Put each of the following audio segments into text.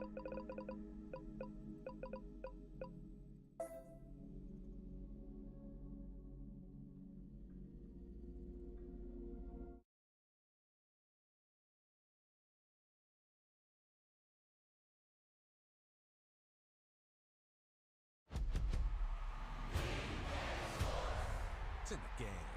It's in the game.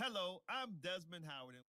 Hello, I'm Desmond Howard.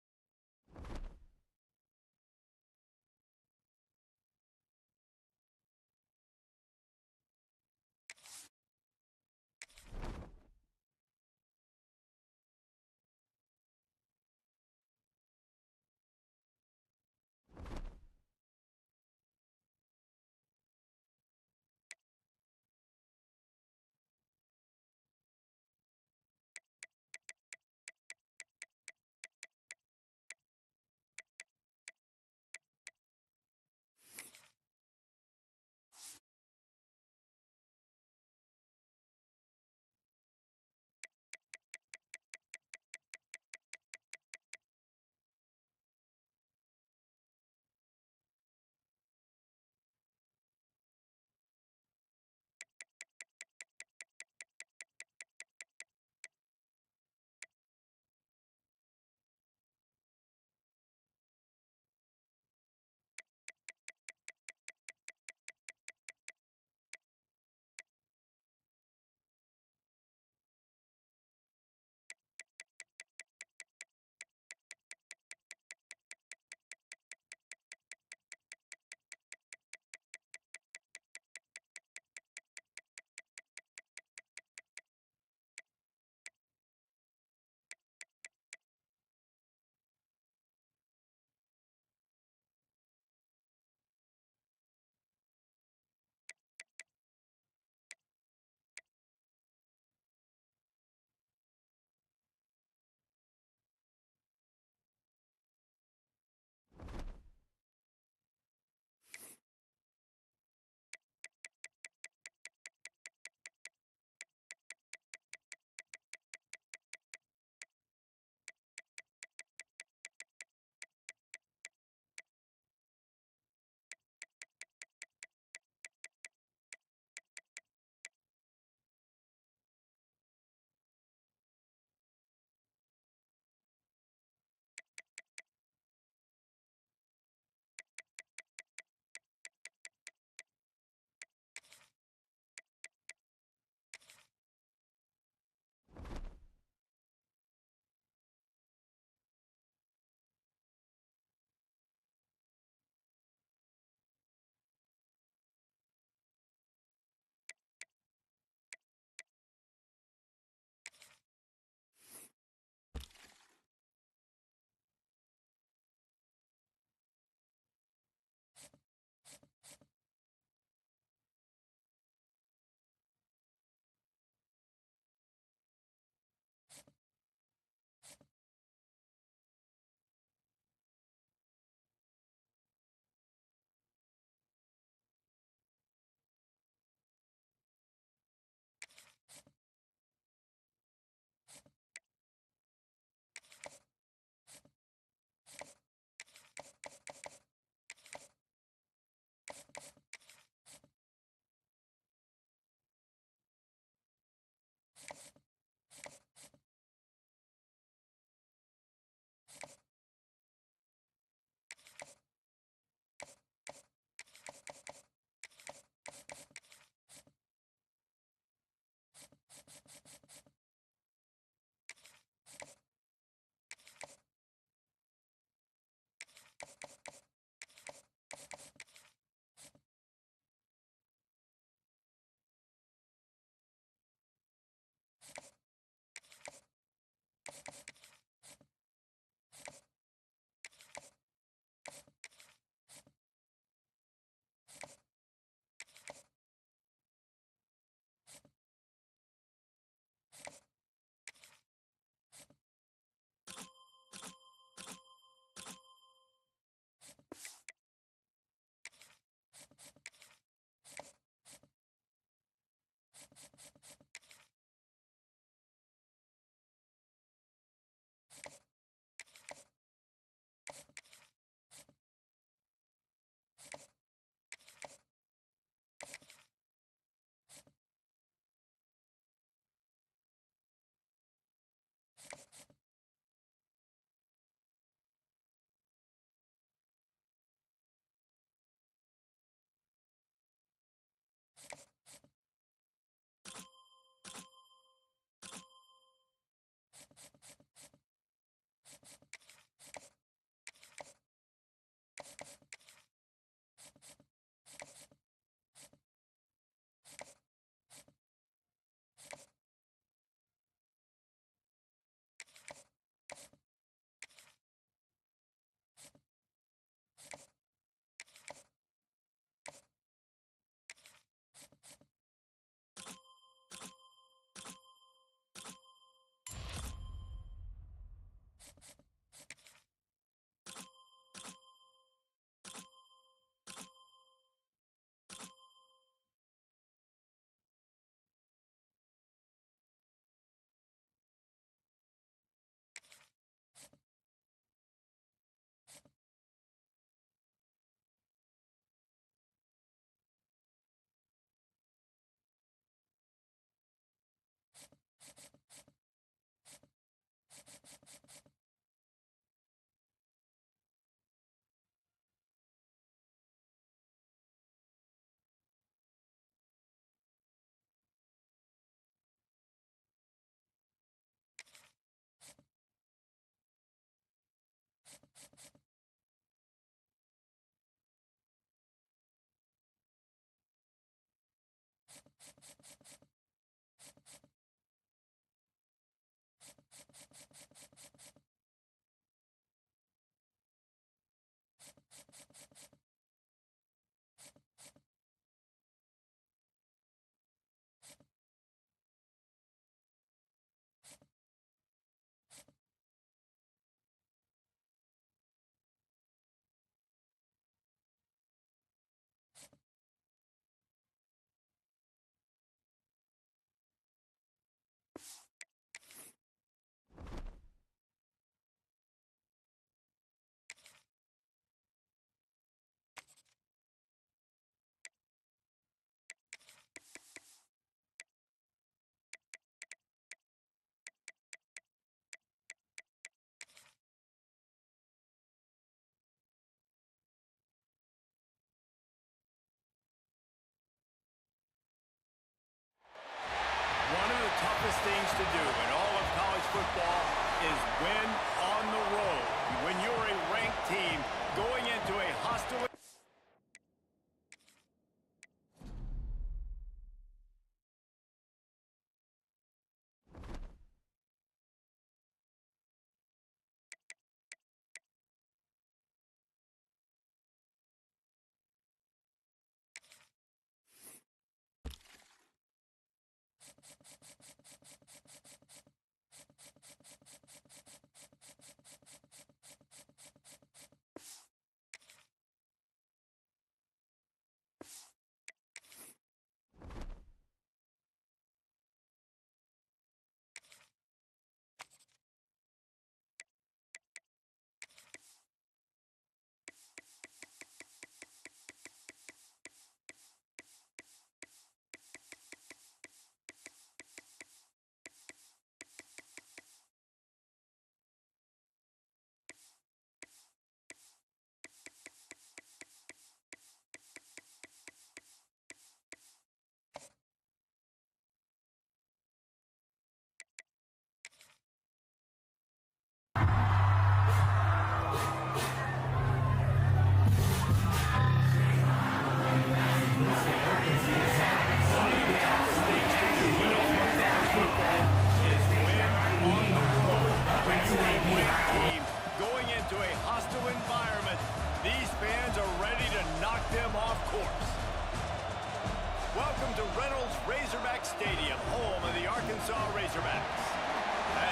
toughest things to do in all of college football is win on the road. When you're a ranked team going into a hostile...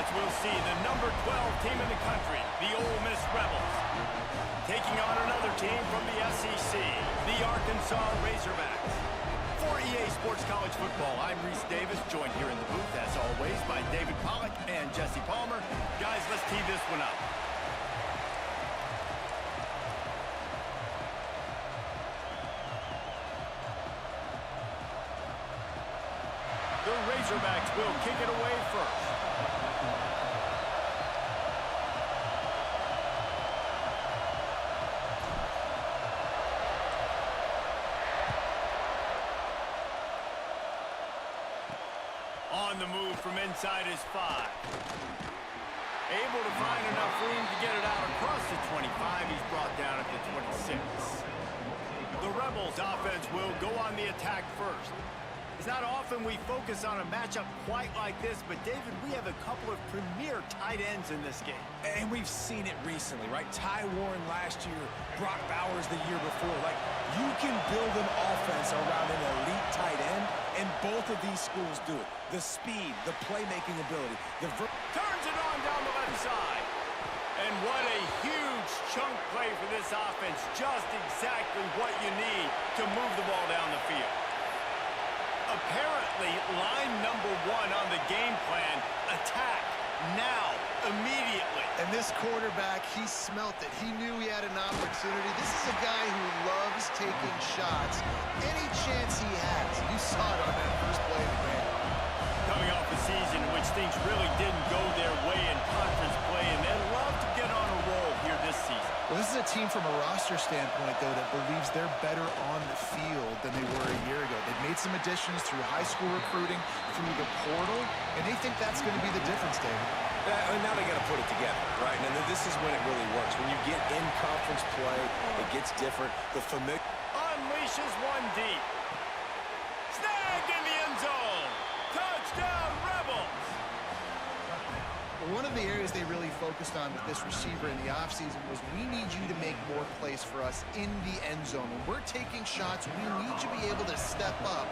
We'll see the number 12 team in the country, the Ole Miss Rebels, taking on another team from the SEC, the Arkansas Razorbacks. For EA Sports College Football, I'm Reese Davis, joined here in the booth, as always, by David Pollack and Jesse Palmer. Guys, let's tee this one up. The Razorbacks will kick it away first. On the move from inside his 5. Able to find enough room to get it out across the 25. He's brought down at the 26. The Rebels offense will go on the attack first. It's not often we focus on a matchup quite like this, but David, we have a couple of premier tight ends in this game. And we've seen it recently, right? Ty Warren last year, Brock Bowers the year before. Like, you can build an offense around an elite tight end, and both of these schools do it. The speed, the playmaking ability, turns it on down the left side. And what a huge chunk play for this offense. Just exactly what you need to move the ball down the field. Apparently, line number 1 on the game plan, attack now, immediately. And this quarterback, he smelt it. He knew he had an opportunity. This is a guy who loves taking shots. Any chance he has, you saw it on that first play of the game. Coming off a season in which things really didn't go their way in conference play, and they love to get on a roll here this season. Well, this is a team from a roster standpoint, though, that believes they're better on the field than they were a year ago. They've made some additions through high school recruiting, through the portal, and they think that's going to be the difference, David. And now they got to put it together, right? And this is when it really works. When you get in conference play, it gets different. The familiar unleashes one deep. Snagged in the end zone. Touchdown, Rebels. One of the areas they really focused on with this receiver in the offseason was we need you to make more plays for us in the end zone. When we're taking shots, we need you to be able to step up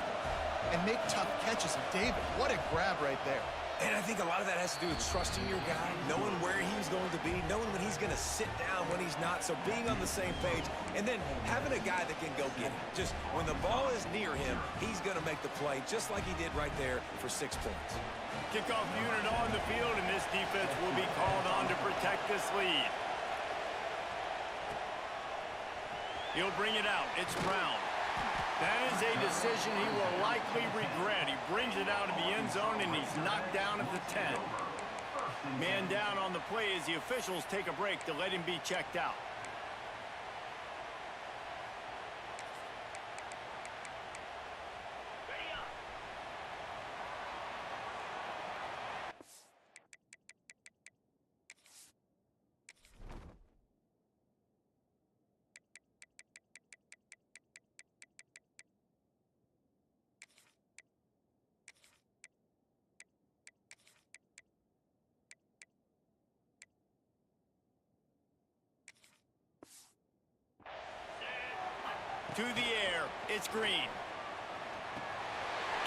and make tough catches. And David, what a grab right there. And I think a lot of that has to do with trusting your guy, knowing where he's going to be, knowing when he's going to sit down, when he's not, so being on the same page, and then having a guy that can go get it. Just when the ball is near him, he's going to make the play, just like he did right there for 6 points. Kickoff unit on the field, and this defense will be called on to protect this lead. He'll bring it out. It's Brown. That is a decision he will likely regret. He brings it out of the end zone, and he's knocked down at the 10. Man down on the play as the officials take a break to let him be checked out. To the air, it's Green.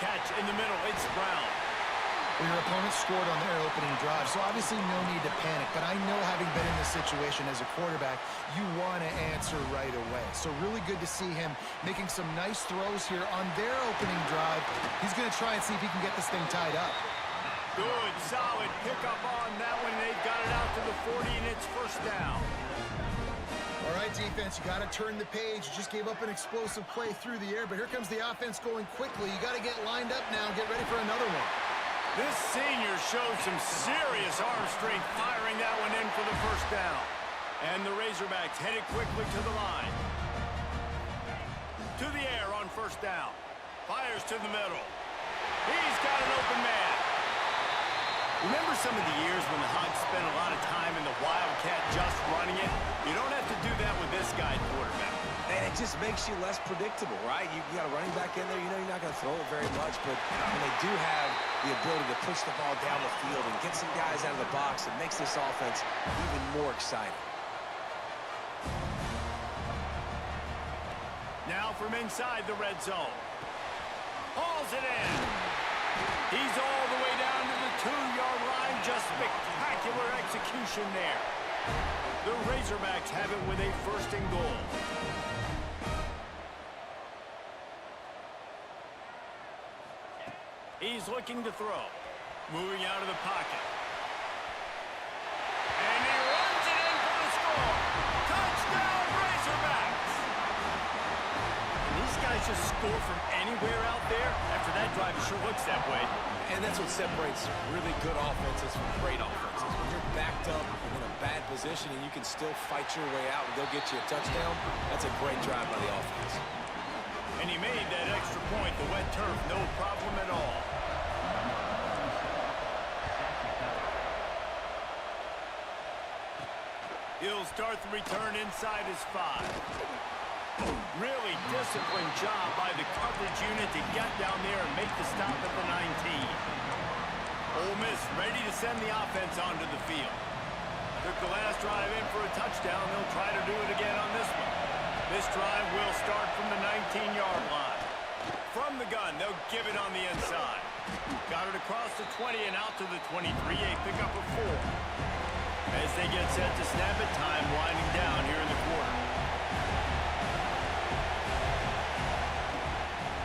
Catch in the middle, it's Brown. Well, your opponent scored on their opening drive, so obviously no need to panic. But I know, having been in this situation as a quarterback, you want to answer right away. So really good to see him making some nice throws here on their opening drive. He's going to try and see if he can get this thing tied up. Good, solid pickup on that one. They've got it out to the 40, and it's first down. All right, defense, you got to turn the page. You just gave up an explosive play through the air, but here comes the offense going quickly. You got to get lined up now and get ready for another one. This senior showed some serious arm strength firing that one in for the first down. And the Razorbacks headed quickly to the line. To the air on first down. Fires to the middle. He's got an open man. Remember some of the years when the Hogs spent a lot of time in the Wildcat just running it? You don't have to do that with this guy quarterback. And it just makes you less predictable, right? You got a running back in there, you know you're not going to throw it very much, but when they do have the ability to push the ball down the field and get some guys out of the box, it makes this offense even more exciting. Now from inside the red zone. Hauls it in. He's all the way down to the 2-yard line. Just spectacular execution there. The Razorbacks have it with a first and goal. He's looking to throw. Moving out of the pocket. And he runs it in for the score. Touchdown, Razorbacks! And these guys just score from anywhere out there. After that drive, it sure looks that way. And that's what separates really good offenses from great offenses. When you're backed up in a bad position and you can still fight your way out and go get you a touchdown, that's a great drive by the offense. And he made that extra point, the wet turf, no problem at all. He'll start the return inside his 5. Really disciplined job by the coverage unit to get down there and make the stop at the 19. Ole Miss ready to send the offense onto the field. Took the last drive in for a touchdown. They'll try to do it again on this one. This drive will start from the 19-yard line. From the gun, they'll give it on the inside. Got it across the 20 and out to the 23. A pickup of 4. As they get set to snap it, time winding down here in the quarter.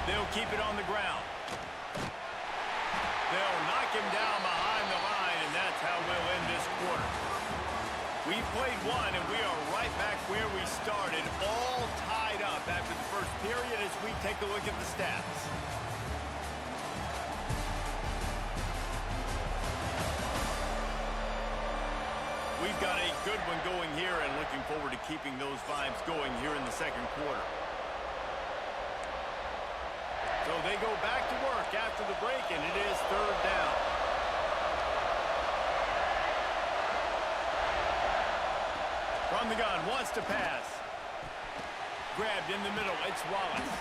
They'll keep it on the ground. They'll knock him down behind the line, and that's how we'll end this quarter. We've played one, and we are right back where we started, all tied up after the first period as we take a look at the stats. We've got a good one going here and looking forward to keeping those vibes going here in the second quarter. So they go back to work after the break, and it is third down. From the gun, wants to pass. Grabbed in the middle, it's Wallace.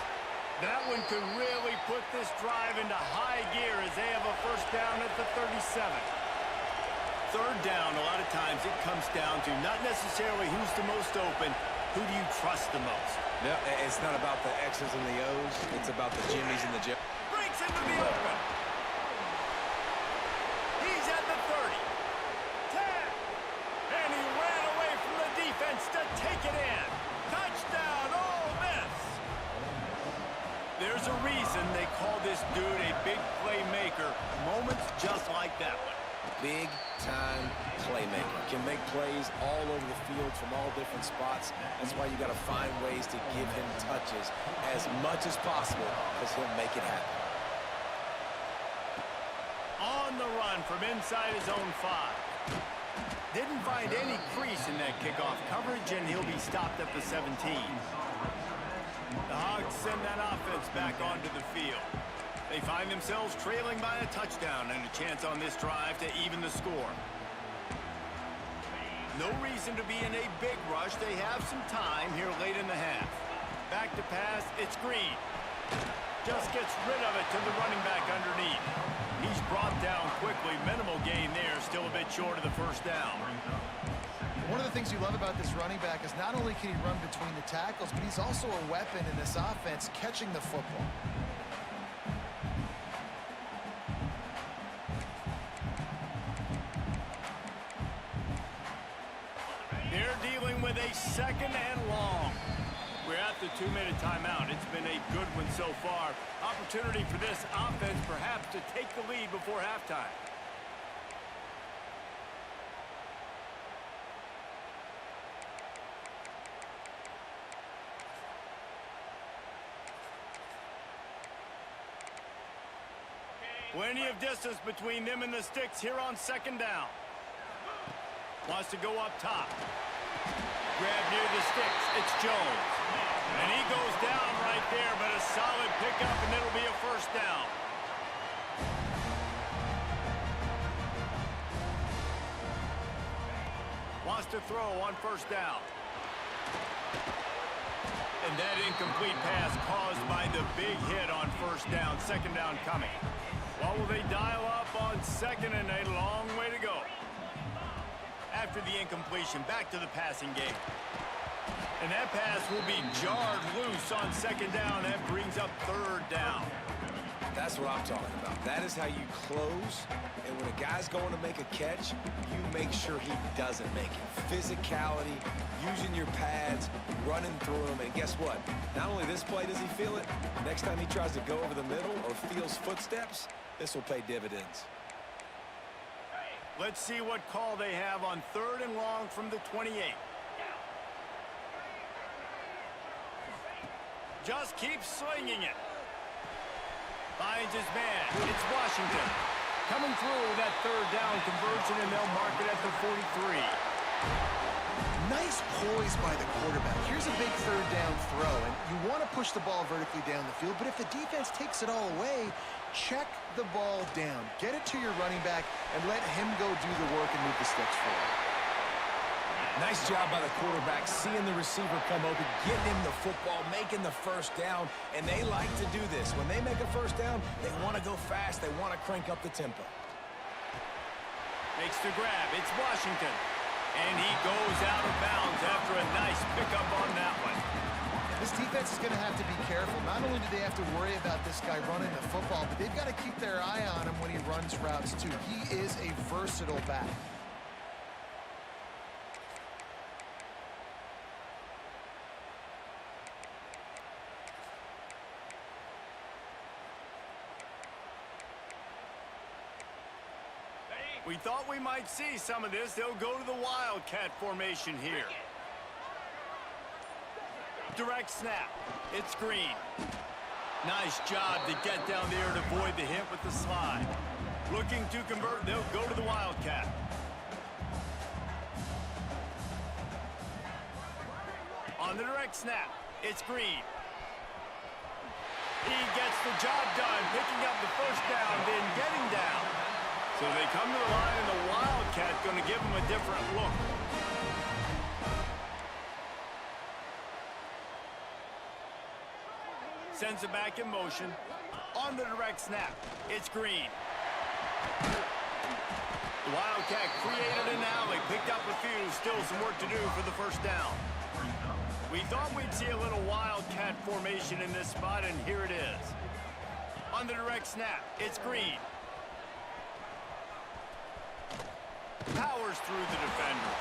That one could really put this drive into high gear as they have a first down at the 37. Third down, a lot of times it comes down to not necessarily who's the most open, who do you trust the most? No, it's not about the X's and the O's. It's about the Jimmies and the Jim. Breaks into the open. He's at the 30. 10. And he ran away from the defense to take it in. Touchdown, Ole Miss. There's a reason they call this dude a big playmaker. Moments just like that one. Big-time playmaker. Can make plays all over the field from all different spots. That's why you got to find ways to give him touches as much as possible because he'll make it happen. On the run from inside his own 5. Didn't find any crease in that kickoff coverage, and he'll be stopped at the 17. The Hogs send that offense back onto the field. They find themselves trailing by a touchdown and a chance on this drive to even the score. No reason to be in a big rush. They have some time here late in the half. Back to pass, it's Green. Just gets rid of it to the running back underneath. He's brought down quickly. Minimal gain there, still a bit short of the first down. One of the things you love about this running back is not only can he run between the tackles, but he's also a weapon in this offense catching the football. They're dealing with a 2nd and long. We're at the 2-minute timeout. It's been a good one so far. Opportunity for this offense perhaps to take the lead before halftime. Plenty of distance between them and the sticks here on 2nd down. Wants to go up top. Grab near the sticks. It's Jones. And he goes down right there, but a solid pickup, and it'll be a 1st down. Wants to throw on 1st down. And that incomplete pass caused by the big hit on 1st down. 2nd down coming. What will they dial up on 2nd, and a long way to go? After the incompletion, back to the passing game. And that pass will be jarred loose on 2nd down. That brings up 3rd down. That's what I'm talking about. That is how you close. And when a guy's going to make a catch, you make sure he doesn't make it. Physicality, using your pads, running through them. And guess what? Not only this play does he feel it, next time he tries to go over the middle or feels footsteps, this will pay dividends. Let's see what call they have on 3rd and long from the 28. Just keeps slinging it. Finds his man. It's Washington. Coming through that 3rd down conversion, and they'll mark it at the 43. Nice poise by the quarterback. Here's a big 3rd down throw, and you want to push the ball vertically down the field, but if the defense takes it all away, check the ball down. Get it to your running back and let him go do the work and move the sticks forward. Nice job by the quarterback, seeing the receiver come open, getting him the football, making the 1st down, and they like to do this. When they make a 1st down, they want to go fast. They want to crank up the tempo. Makes the grab. It's Washington. And he goes out of bounds after a nice pickup on that one. This defense is going to have to be careful. Not only do they have to worry about this guy running the football, but they've got to keep their eye on him when he runs routes, too. He is a versatile back. We thought we might see some of this. They'll go to the Wildcat formation here. Direct snap. It's Green. Nice job to get down there and avoid the hit with the slide. Looking to convert. They'll go to the Wildcat. On the direct snap, it's Green. He gets the job done, picking up the 1st down, then getting down. So they come to the line, and the Wildcat going to give them a different look. Sends it back in motion. On the direct snap, it's Green. The Wildcat created an alley, picked up a few, still some work to do for the 1st down. We thought we'd see a little Wildcat formation in this spot, and here it is. On the direct snap, it's Green. Powers through the defender.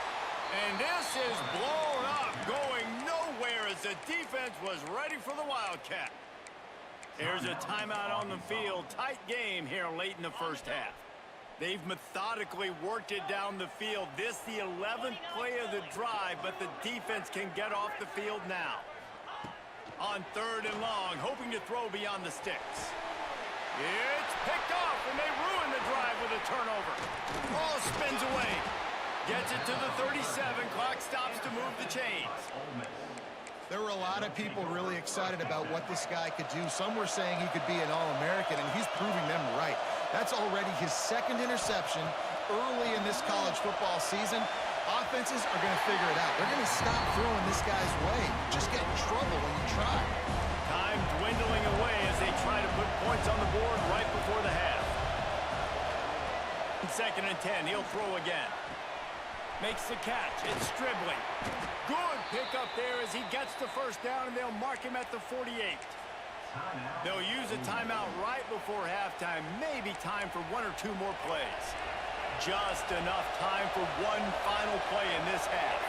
And this is blown up, going nowhere as the defense was ready for the Wildcat. There's a timeout on the field. Tight game here late in the 1st half. They've methodically worked it down the field. This the 11th play of the drive, but the defense can get off the field now. On 3rd and long, hoping to throw beyond the sticks. It's picked off, and they ruin the drive with a turnover. Ball spins away. Gets it to the 37. Clock stops to move the chains. There were a lot of people really excited about what this guy could do. Some were saying he could be an All-American, and he's proving them right. That's already his 2nd interception early in this college football season. Offenses are going to figure it out. They're going to stop throwing this guy's way. You just get in trouble when you try. Time dwindling away as they try to put points on the board right before the half. 2nd and 10, he'll throw again. Makes the catch. It's Stribling. Good pickup there as he gets the first down, and they'll mark him at the 48. They'll use a timeout right before halftime. Maybe time for one or two more plays. Just enough time for one final play in this half.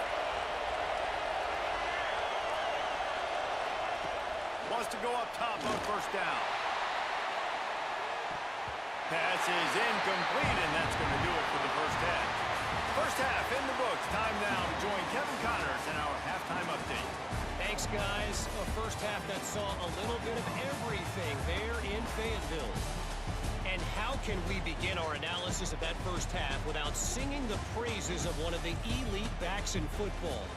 Wants to go up top on first down. Pass is incomplete, and that's going to do it for the first half. First half in the books. Time now to join Kevin Connors in our halftime update. Thanks, guys. A first half that saw a little bit of everything there in Fayetteville. And how can we begin our analysis of that first half without singing the praises of one of the elite backs in football?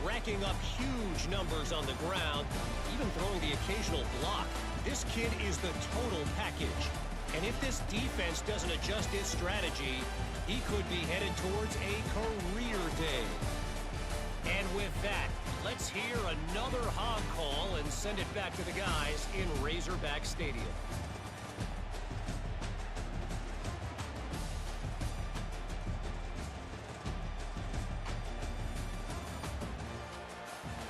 Racking up huge numbers on the ground, even throwing the occasional block. This kid is the total package. And if this defense doesn't adjust its strategy, he could be headed towards a career day. And with that, let's hear another hog call and send it back to the guys in Razorback Stadium.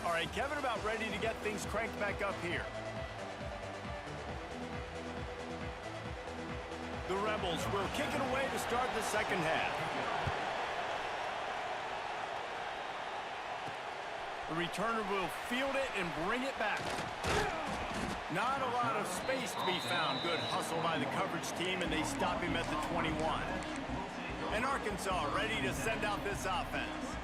All right, Kevin, about ready to get things cranked back up here. The Rebels will kick it away to start the second half. The returner will field it and bring it back. Not a lot of space to be found. Good hustle by the coverage team, and they stop him at the 21. And Arkansas ready to send out this offense.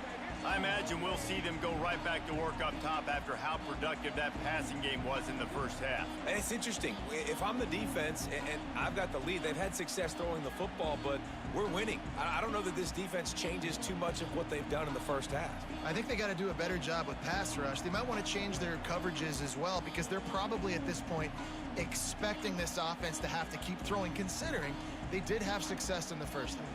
I imagine we'll see them go right back to work up top after how productive that passing game was in the first half. And it's interesting. If I'm the defense and I've got the lead, they've had success throwing the football, but we're winning. I don't know that this defense changes too much of what they've done in the first half. I think they got to do a better job with pass rush. They might want to change their coverages as well, because they're probably at this point expecting this offense to have to keep throwing, considering they did have success in the first half.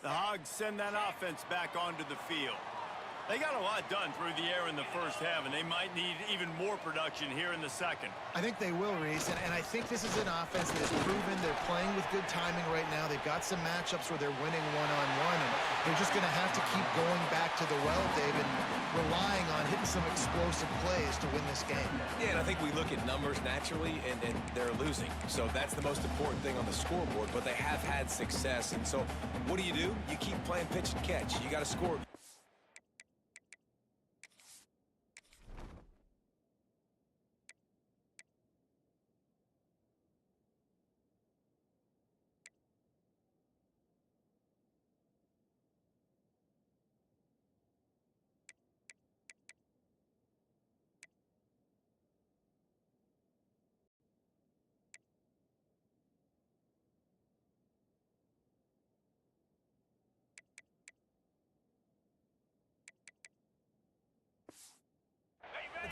The Hogs send that offense back onto the field. They got a lot done through the air in the first half, and they might need even more production here in the second. I think they will, Reese, and I think this is an offense that has proven they're playing with good timing right now. They've got some matchups where they're winning one-on-one, and they're just going to have to keep going back to the well, David, relying on hitting some explosive plays to win this game. Yeah, and I think we look at numbers naturally, and they're losing. So that's the most important thing on the scoreboard, but they have had success. And so what do? You keep playing pitch and catch. You got to score.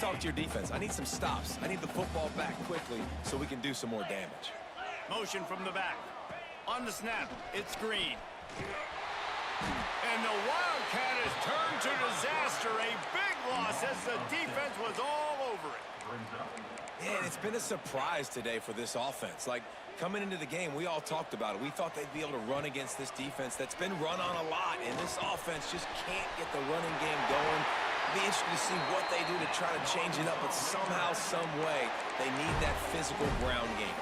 talk to your defense. I need some stops. I need the football back quickly so we can do some more damage. Motion from the back. On the snap, it's Green. And the Wildcat has turned to disaster. A big loss as the defense was all over it. Yeah, and it's been a surprise today for this offense. Like, coming into the game, we all talked about it. We thought they'd be able to run against this defense that's been run on a lot, and this offense just can't get the running game going. It'll be interesting to see what they do to try to change it up, but somehow, some way, they need that physical ground game.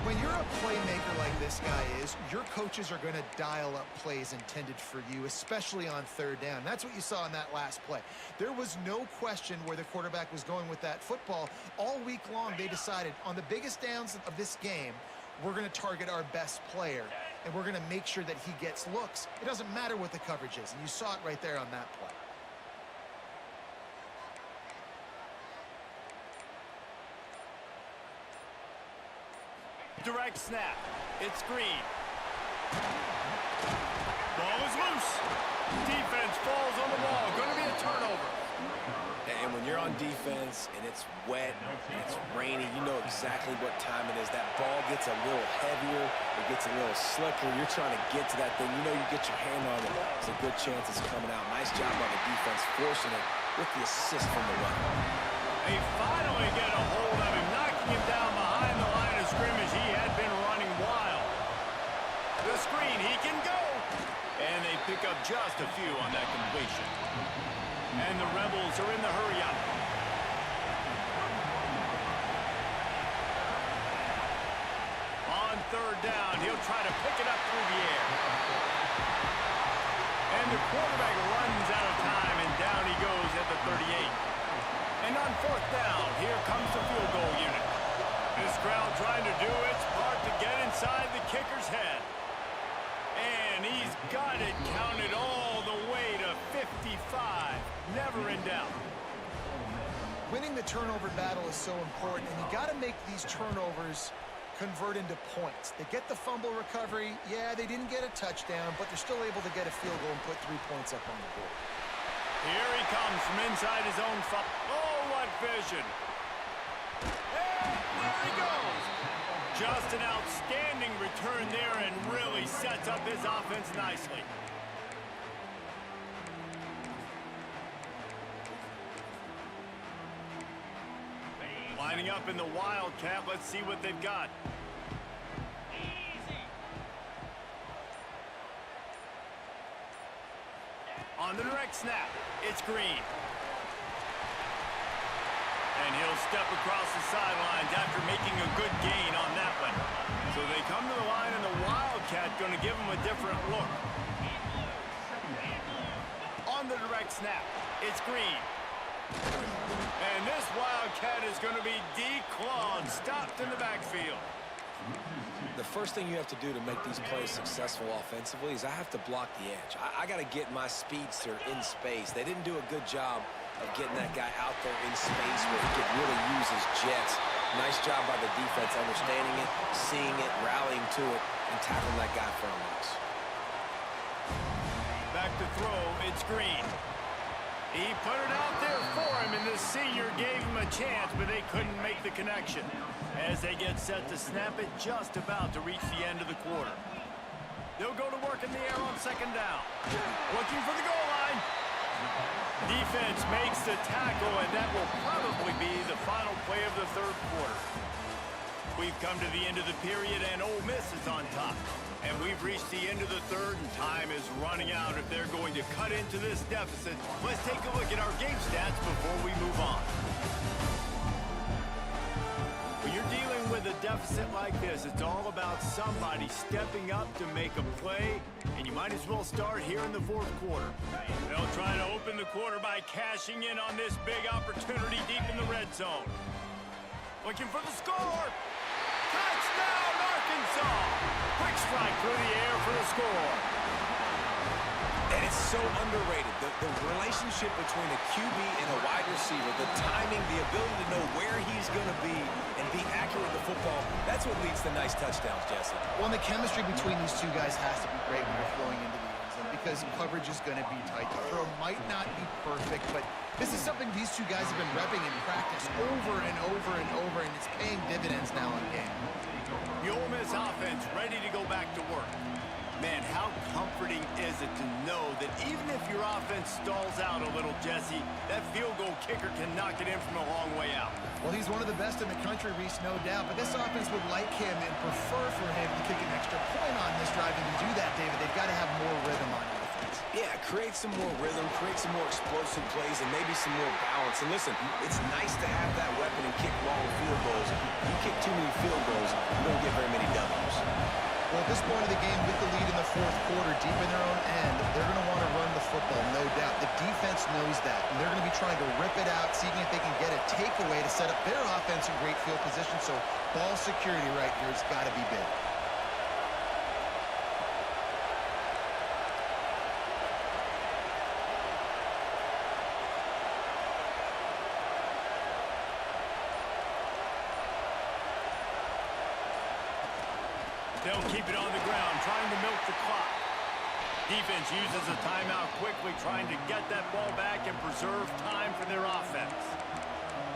When you're a playmaker like this guy is, your coaches are going to dial up plays intended for you, especially on third down. That's what you saw in that last play. There was no question where the quarterback was going with that football. All week long, they decided on the biggest downs of this game, we're going to target our best player, and we're going to make sure that he gets looks. It doesn't matter what the coverage is, and you saw it right there on that play. Direct snap. It's Green. Ball is loose. Defense falls on the ball. Going to be a turnover. And when you're on defense and it's wet and it's rainy, you know exactly what time it is. That ball gets a little heavier. It gets a little slicker. You're trying to get to that thing. You know you get your hand on it. There's a good chance it's coming out. Nice job by the defense forcing it with the assist from the run. They finally get a hold of him, knocking him down behind the line of scrimmage. He had been running wild. The screen, he can go. And they pick up just a few on that completion. And the Rebels are in the hurry-up. On third down, he'll try to pick it up through the air. And the quarterback runs out of time, and down he goes at the 38. And on fourth down, here comes the field goal unit. This crowd trying to do its part to get inside the kicker's head. And he's got it counted all the way to 55. Never in doubt. Winning the turnover battle is so important, and you got to make these turnovers convert into points. They get the fumble recovery. Yeah, they didn't get a touchdown, but they're still able to get a field goal and put 3 points up on the board. Here he comes from inside his own Oh, what vision. And there he goes. Just an outstanding return there and really sets up his offense nicely. Lining up in the Wildcat. Let's see what they've got. On the direct snap, it's Green. And he'll step across the sidelines after making a good gain on that one. So they come to the line, and the Wildcat going to give him a different look. On the direct snap, it's Green. And this Wildcat is going to be declawed, stopped in the backfield. The first thing you have to do to make these plays successful offensively is I have to block the edge. I got to get my speedster in space. They didn't do a good job of getting that guy out there in space where he could really use his jets. Nice job by the defense understanding it, seeing it, rallying to it, and tackling that guy for a loss. Back to throw, it's Green. He put it out there for him, and the senior gave him a chance, but they couldn't make the connection. As they get set to snap it, just about to reach the end of the quarter. They'll go to work in the air on second down. Looking for the goal line. Defense makes the tackle, and that will probably be the final play of the third quarter. We've come to the end of the period, and Ole Miss is on top. And we've reached the end of the third, and time is running out if they're going to cut into this deficit. Let's take a look at our game stats before we move on. When you're dealing with a deficit like this, it's all about somebody stepping up to make a play, and you might as well start here in the fourth quarter. They'll try to open the quarter by cashing in on this big opportunity deep in the red zone. Looking for the score. Touchdown, Arkansas! Quick strike through the air for the score. And it's so underrated. The relationship between a QB and a wide receiver, the timing, the ability to know where he's going to be and be accurate with the football, that's what leads to nice touchdowns, Jesse. Well, and the chemistry between these two guys has to be great when they're throwing into the end zone because coverage is going to be tight. The throw might not be perfect, but This is something these two guys have been repping in practice over and over and over, and it's paying dividends now in game. The Ole Miss offense ready to go back to work. Man, how comforting is it to know that even if your offense stalls out a little, Jesse, that field goal kicker can knock it in from a long way out. Well, he's one of the best in the country, Reese, no doubt, but this offense would like him and prefer for him to kick an extra point on this drive. And to do that, David, they've got to have more rhythm on offense. Yeah, create some more rhythm, create some more explosive plays, and maybe some more balance. And listen, it's nice to have that weapon and kick long field goals. You kick too many field goals, you don't get very many W's. Well, at this point of the game, with the lead in the fourth quarter, deep in their own end, they're going to want to run the football, no doubt. The defense knows that, and they're going to be trying to rip it out, seeing if they can get a takeaway to set up their offense in great field position. So ball security right here has got to be big. They'll keep it on the ground, trying to milk the clock. Defense uses a timeout quickly, trying to get that ball back and preserve time for their offense.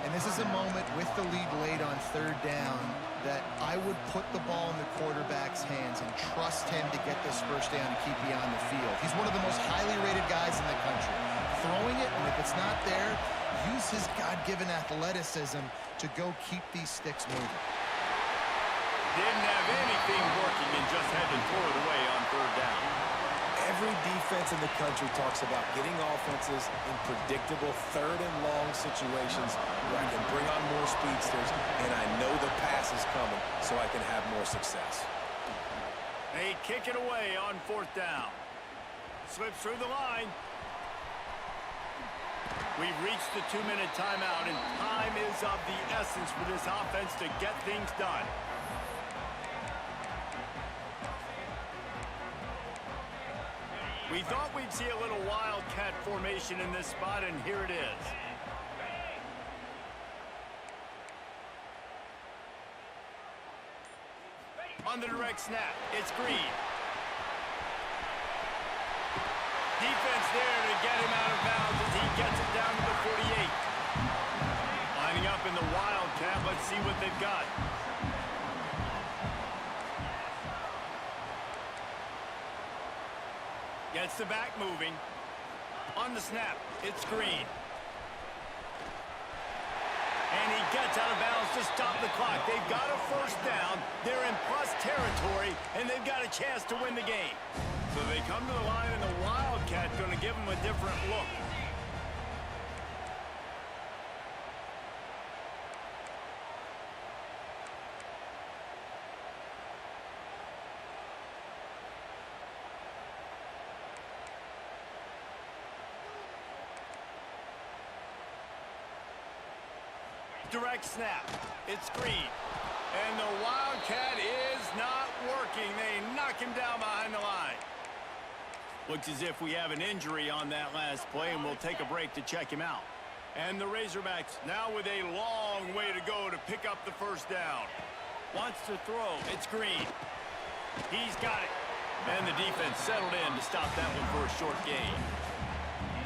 And this is a moment with the lead late on third down that I would put the ball in the quarterback's hands and trust him to get this first down and keep you on the field. He's one of the most highly rated guys in the country. Throwing it, and if it's not there, use his God-given athleticism to go keep these sticks moving. Didn't have anything working and just had to throw it away on third down. Every defense in the country talks about getting offenses in predictable third and long situations where I can bring on more speedsters and I know the pass is coming so I can have more success. They kick it away on fourth down. Slips through the line. We've reached the 2-minute timeout, and time is of the essence for this offense to get things done. We thought we'd see a little wildcat formation in this spot, and here it is. On the direct snap, it's Green. Defense there to get him out of bounds as he gets it down to the 48. Lining up in the wildcat, let's see what they've got. Gets the back moving. On the snap, it's Green. And he gets out of bounds to stop the clock. They've got a first down. They're in plus territory, and they've got a chance to win the game. So they come to the line, and the Wildcat going to give them a different look. Direct snap. It's Green. And the Wildcat is not working. They knock him down behind the line. Looks as if we have an injury on that last play, and we'll take a break to check him out. And the Razorbacks now with a long way to go to pick up the first down. Wants to throw. It's Green. He's got it. And the defense settled in to stop that one for a short gain.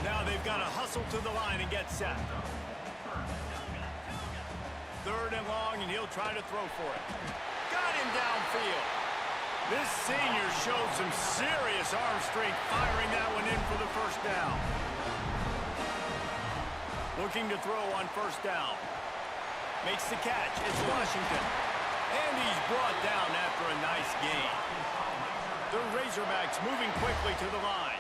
Now they've got to hustle to the line and get set. Third and long, and he'll try to throw for it. Got him downfield. This senior showed some serious arm strength firing that one in for the first down. Looking to throw on first down. Makes the catch. It's Washington. And he's brought down after a nice gain. The Razorbacks moving quickly to the line.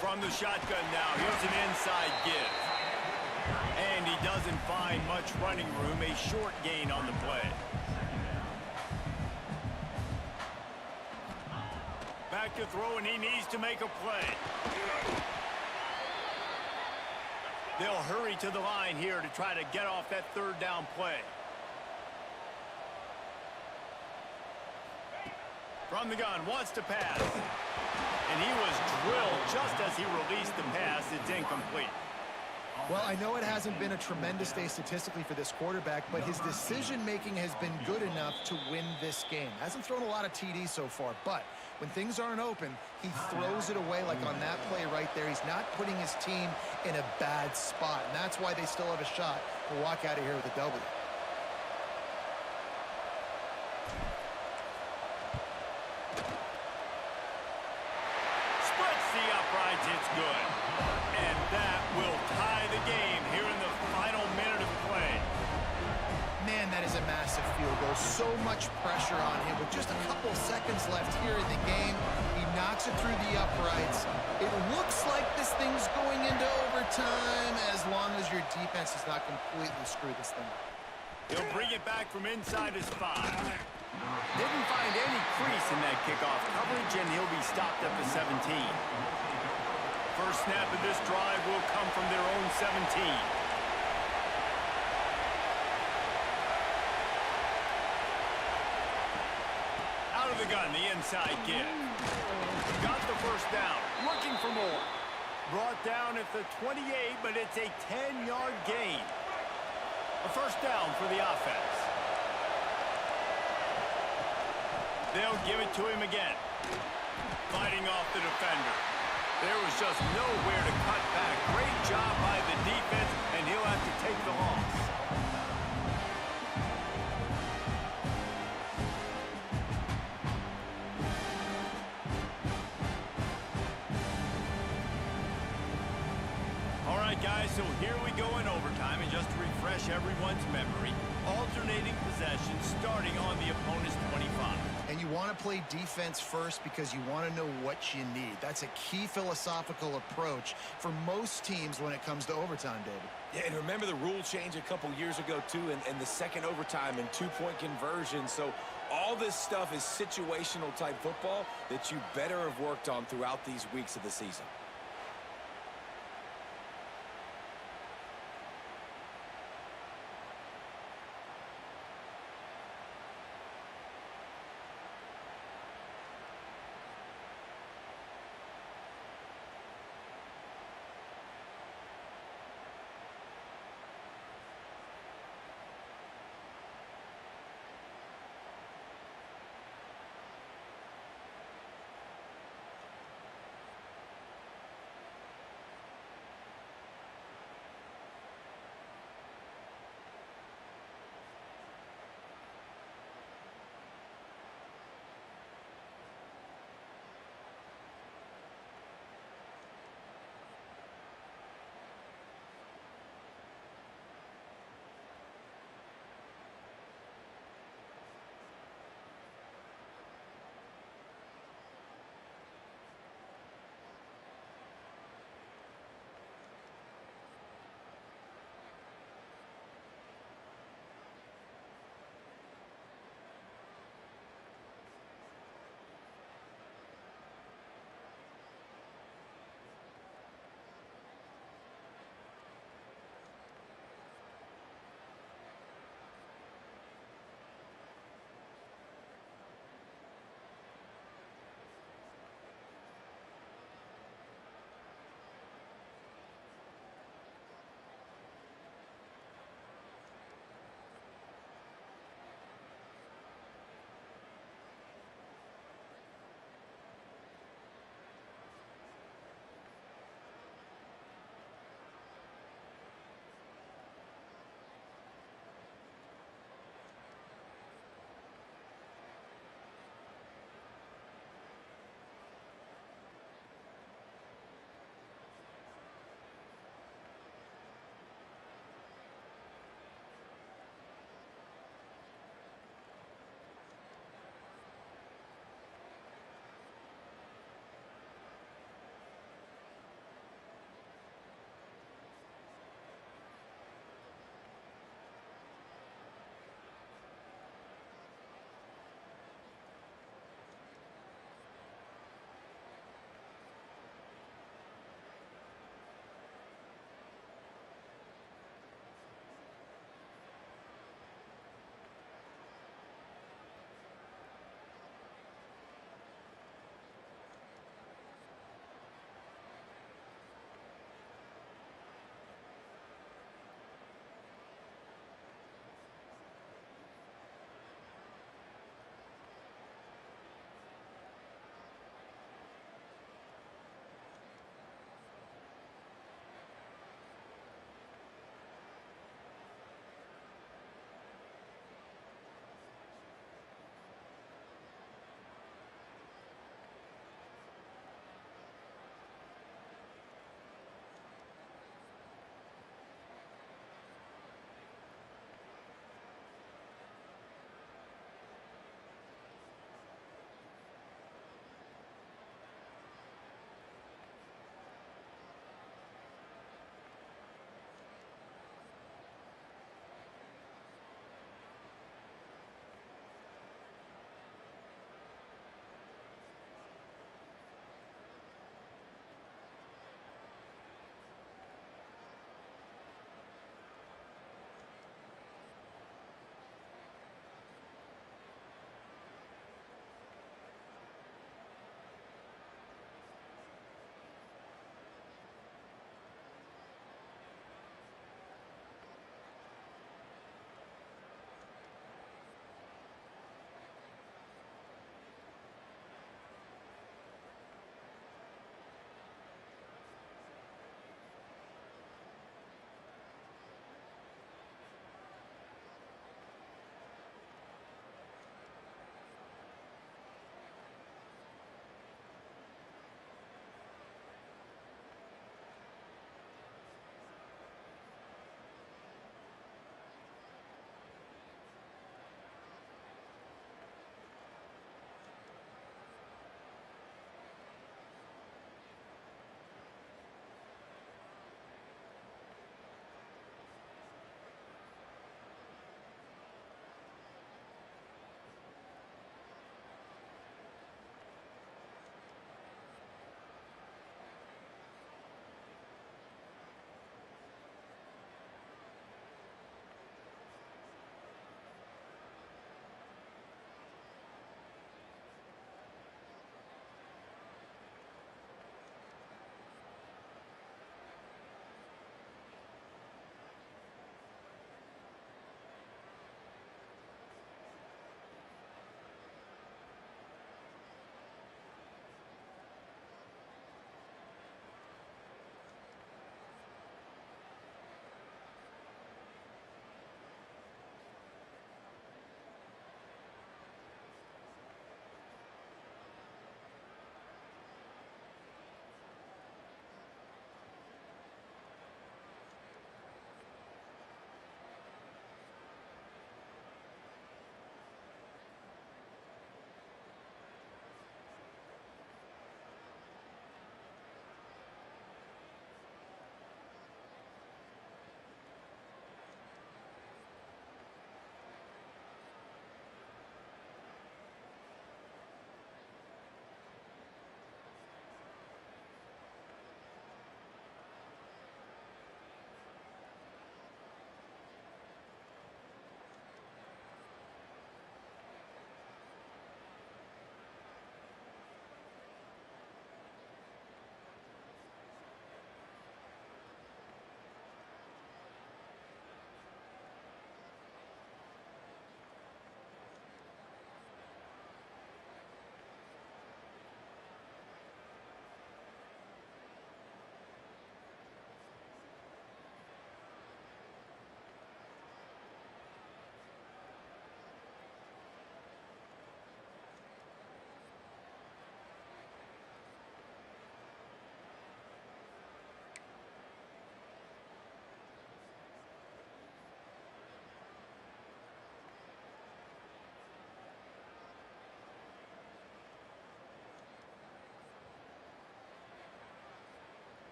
From the shotgun now, here's an inside give. And he doesn't find much running room, a short gain on the play. Back to throw, and he needs to make a play. They'll hurry to the line here to try to get off that third down play. From the gun, wants to pass. And he was drilled just as he released the pass. It's incomplete. Well, I know it hasn't been a tremendous day statistically for this quarterback, but his decision-making has been good enough to win this game. Hasn't thrown a lot of TDs so far, but when things aren't open, he throws it away like on that play right there. He's not putting his team in a bad spot, and that's why they still have a shot to walk out of here with a W. Splits the uprights, it's good. And that will tie the game here in the final minute of play. Man, that is a massive field goal. So much pressure on him. With just a couple seconds left here in the game, he knocks it through the uprights. It looks like this thing's going into overtime as long as your defense does not completely screw this thing up. He'll bring it back from inside his 5. Didn't find any crease in that kickoff coverage, and he'll be stopped at the 17. First snap of this drive will come from their own 17. Out of the gun, the inside give. Got the first down, looking for more. Brought down at the 28, but it's a 10-yard gain. A first down for the offense. They'll give it to him again. Fighting off the defender. There was just nowhere to cut back. Great job by the defense, and he'll have to take the loss. All right, guys, so here we go in overtime, and just to refresh everyone's memory, alternating possession starting on the opponent's 25. And you want to play defense first because you want to know what you need. That's a key philosophical approach for most teams when it comes to overtime, David. Yeah, and remember the rule change a couple years ago, too, and the second overtime and two-point conversion. So all this stuff is situational type football that you better have worked on throughout these weeks of the season.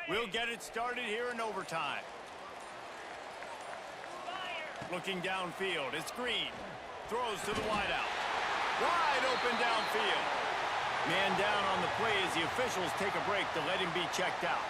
We'll get it started here in overtime. Looking downfield, it's Green. Throws to the wideout. Wide open downfield. Man down on the play as the officials take a break to let him be checked out.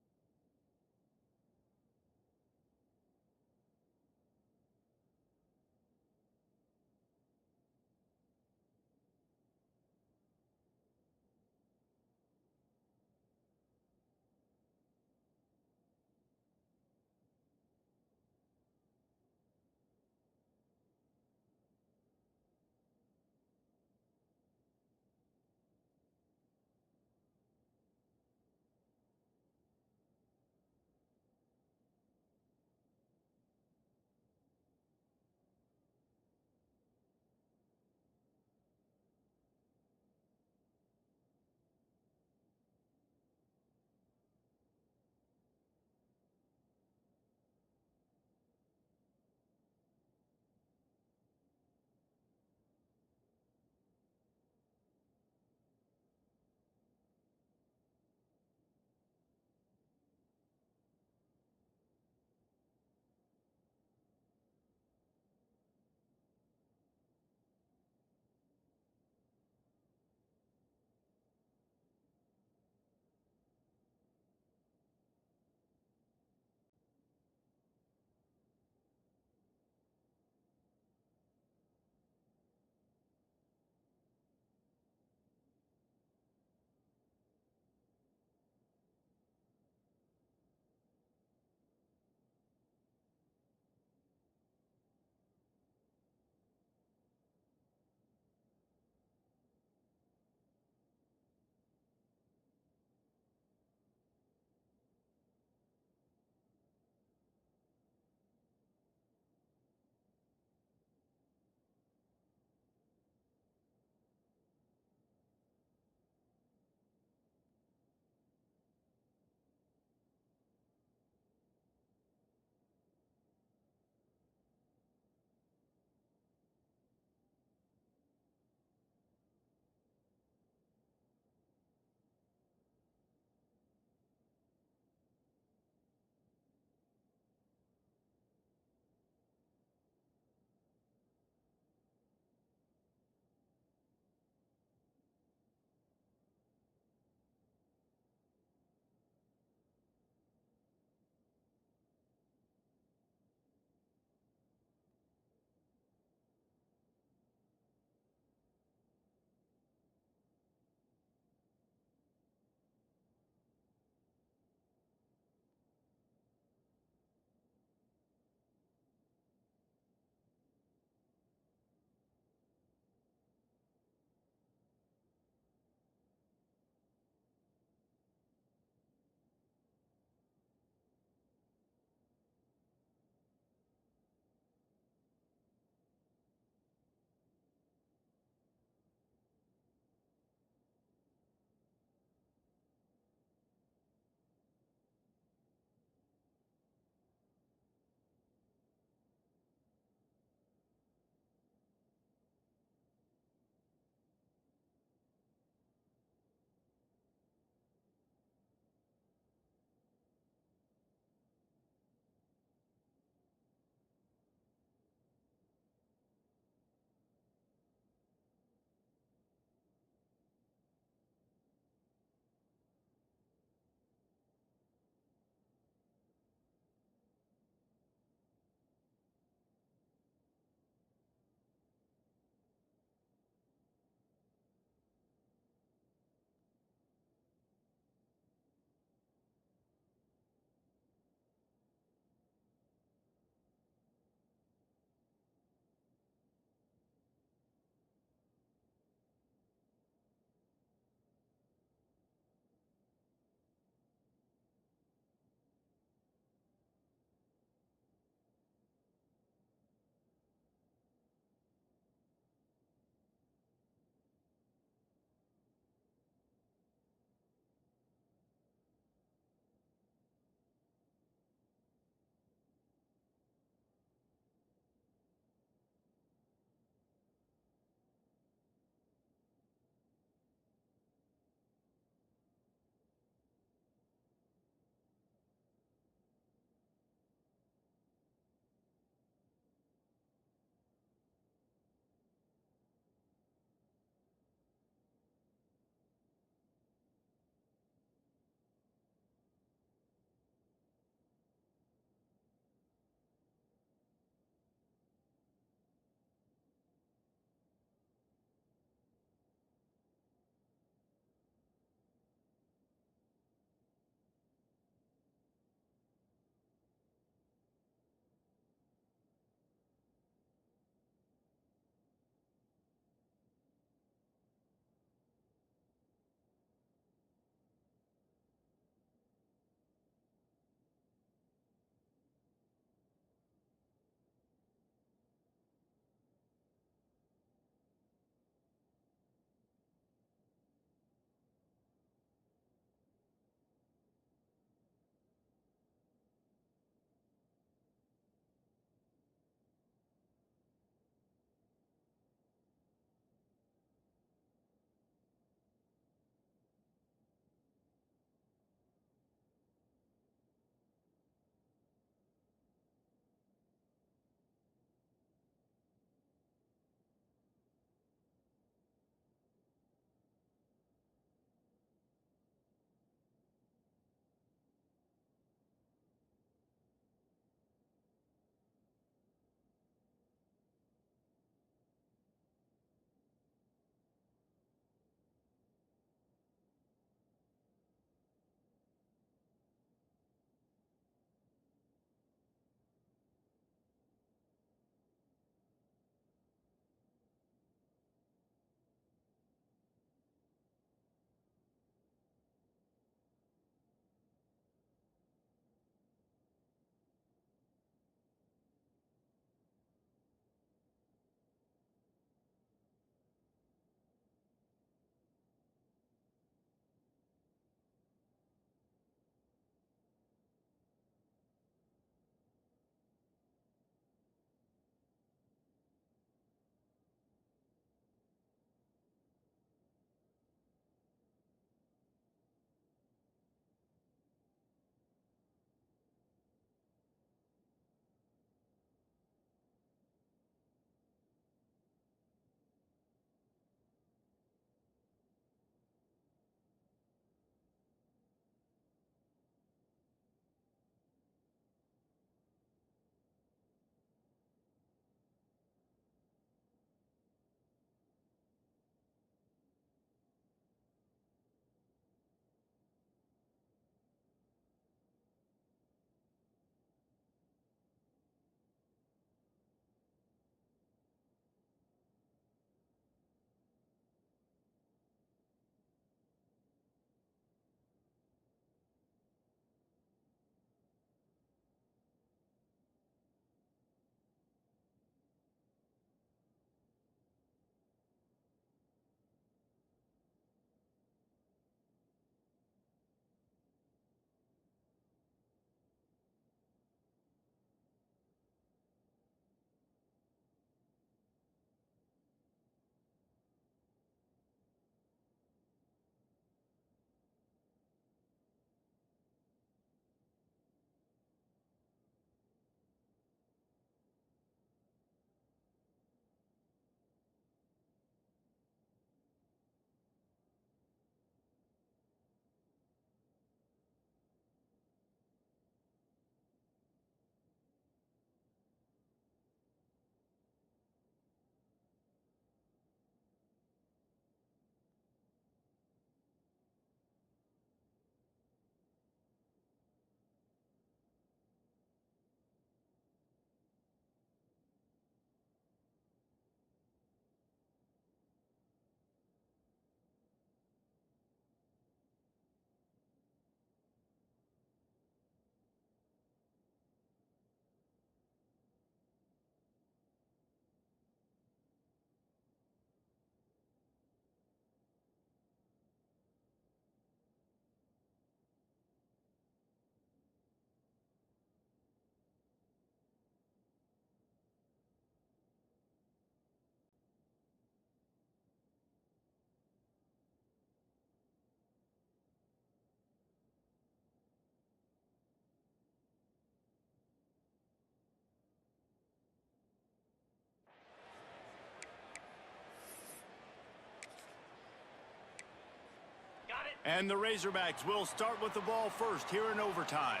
And the Razorbacks will start with the ball first here in overtime.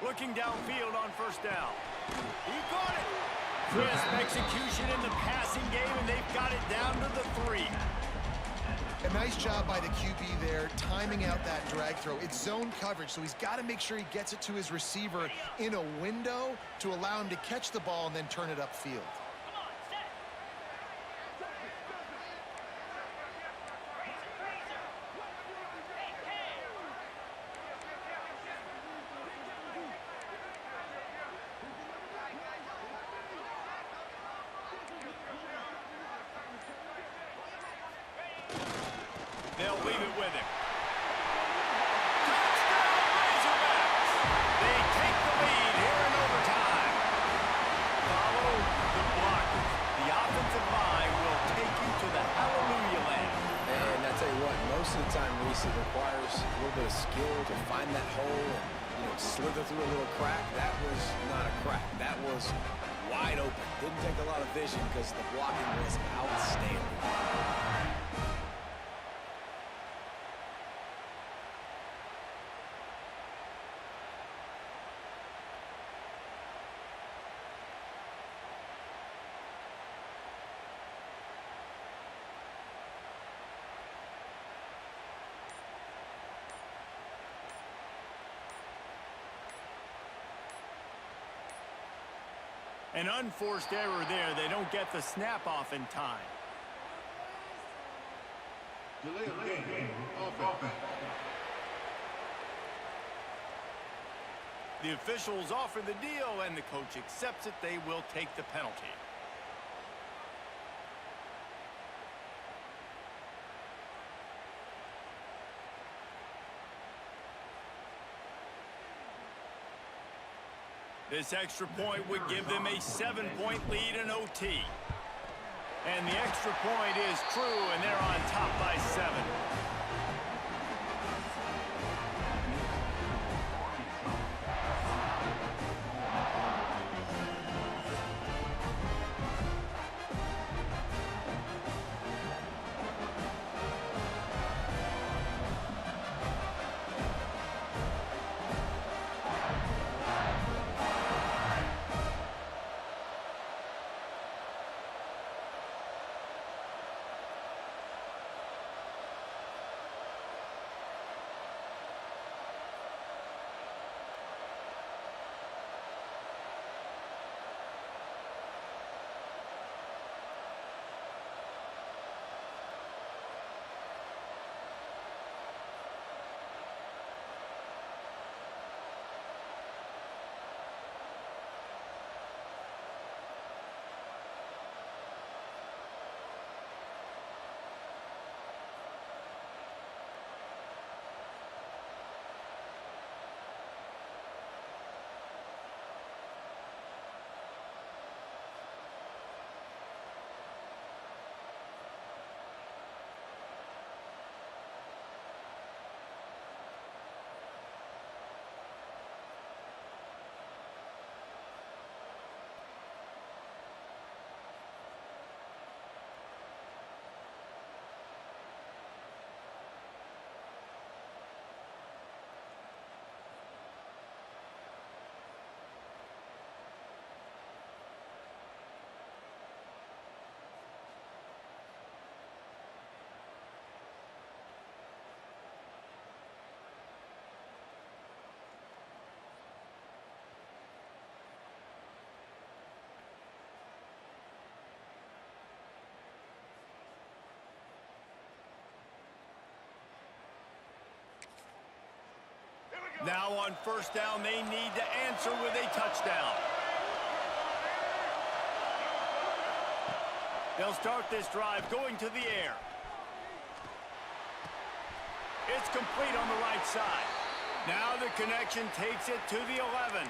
Looking downfield on first down. He got it. Crisp execution in the passing game, and they've got it down to the 3. A nice job by the QB there, timing out that drag throw. It's zone coverage, so he's got to make sure he gets it to his receiver in a window to allow him to catch the ball and then turn it upfield. They'll leave it with him. Touchdown, Razorbacks! They take the lead here in overtime. Follow the blockers. The offensive line will take you to the hallelujah land. And I tell you what, most of the time, Reese, it requires a little bit of skill to find that hole and, slither through a little crack. That was not a crack. That was wide open. Didn't take a lot of vision because the blocking was outstanding. An unforced error there. They don't get the snap off in time. Delay of game. Offense. The officials offer the deal, and the coach accepts it. They will take the penalty. This extra point would give them a 7-point lead in OT. And the extra point is true, and they're on top by 7. Now on first down, they need to answer with a touchdown. They'll start this drive going to the air. It's complete on the right side. Now the connection takes it to the 11.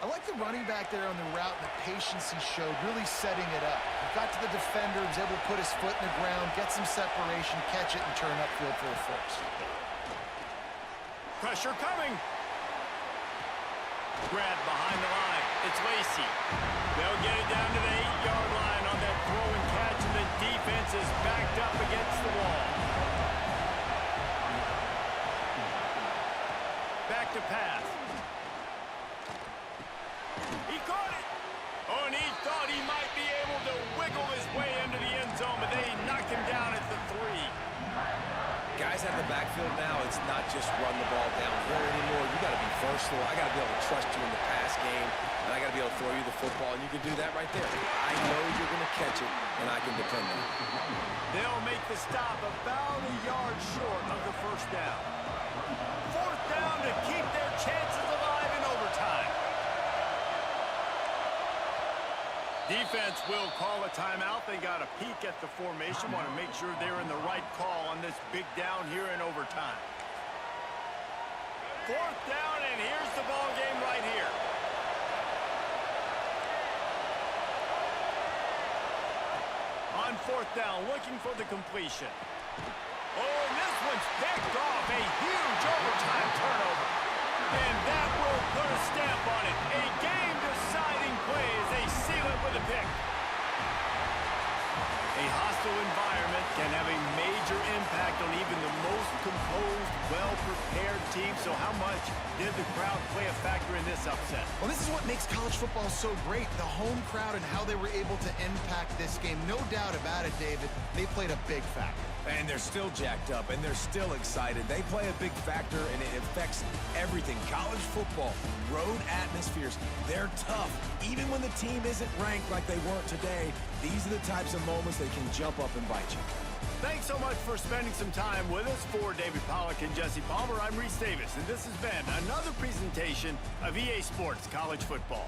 I like the running back there on the route and the patience he showed, really setting it up. He got to the defender, was able to put his foot in the ground, get some separation, catch it, and turn upfield for a first. Pressure coming. Grab behind the line. It's Lacey. They'll get it down to the 8-yard line on that throw and catch, and the defense is backed up against the wall. finally knock him down at the 3. Guys at the backfield now, it's not just run the ball downhill anymore. You got to be versatile. I got to be able to trust you in the pass game, and I got to be able to throw you the football, and you can do that right there. I know you're going to catch it, and I can depend on it. They'll make the stop about a yard short of the first down. Fourth down to keep their chances alive in overtime. Defense will call a timeout. They got a peek at the formation. Want to make sure they're in the right call on this big down here in overtime. Fourth down, and here's the ball game right here. On fourth down, looking for the completion. Oh, and this one's picked off. A huge overtime turnover. And that will put a stamp on it. A game-deciding play as they seal it with a pick. A hostile environment can have a major impact on even the most composed, well-prepared team. So how much did the crowd play a factor in this upset? Well, this is what makes college football so great, the home crowd and how they were able to impact this game. No doubt about it, David. They played a big factor. And they're still jacked up, and they're still excited. They play a big factor, and it affects everything. College football, road atmospheres, they're tough. Even when the team isn't ranked like they weren't today, these are the types of moments that can jump up and bite you. Thanks so much for spending some time with us. For David Pollack and Jesse Palmer, I'm Reese Davis, and this has been another presentation of EA Sports College Football.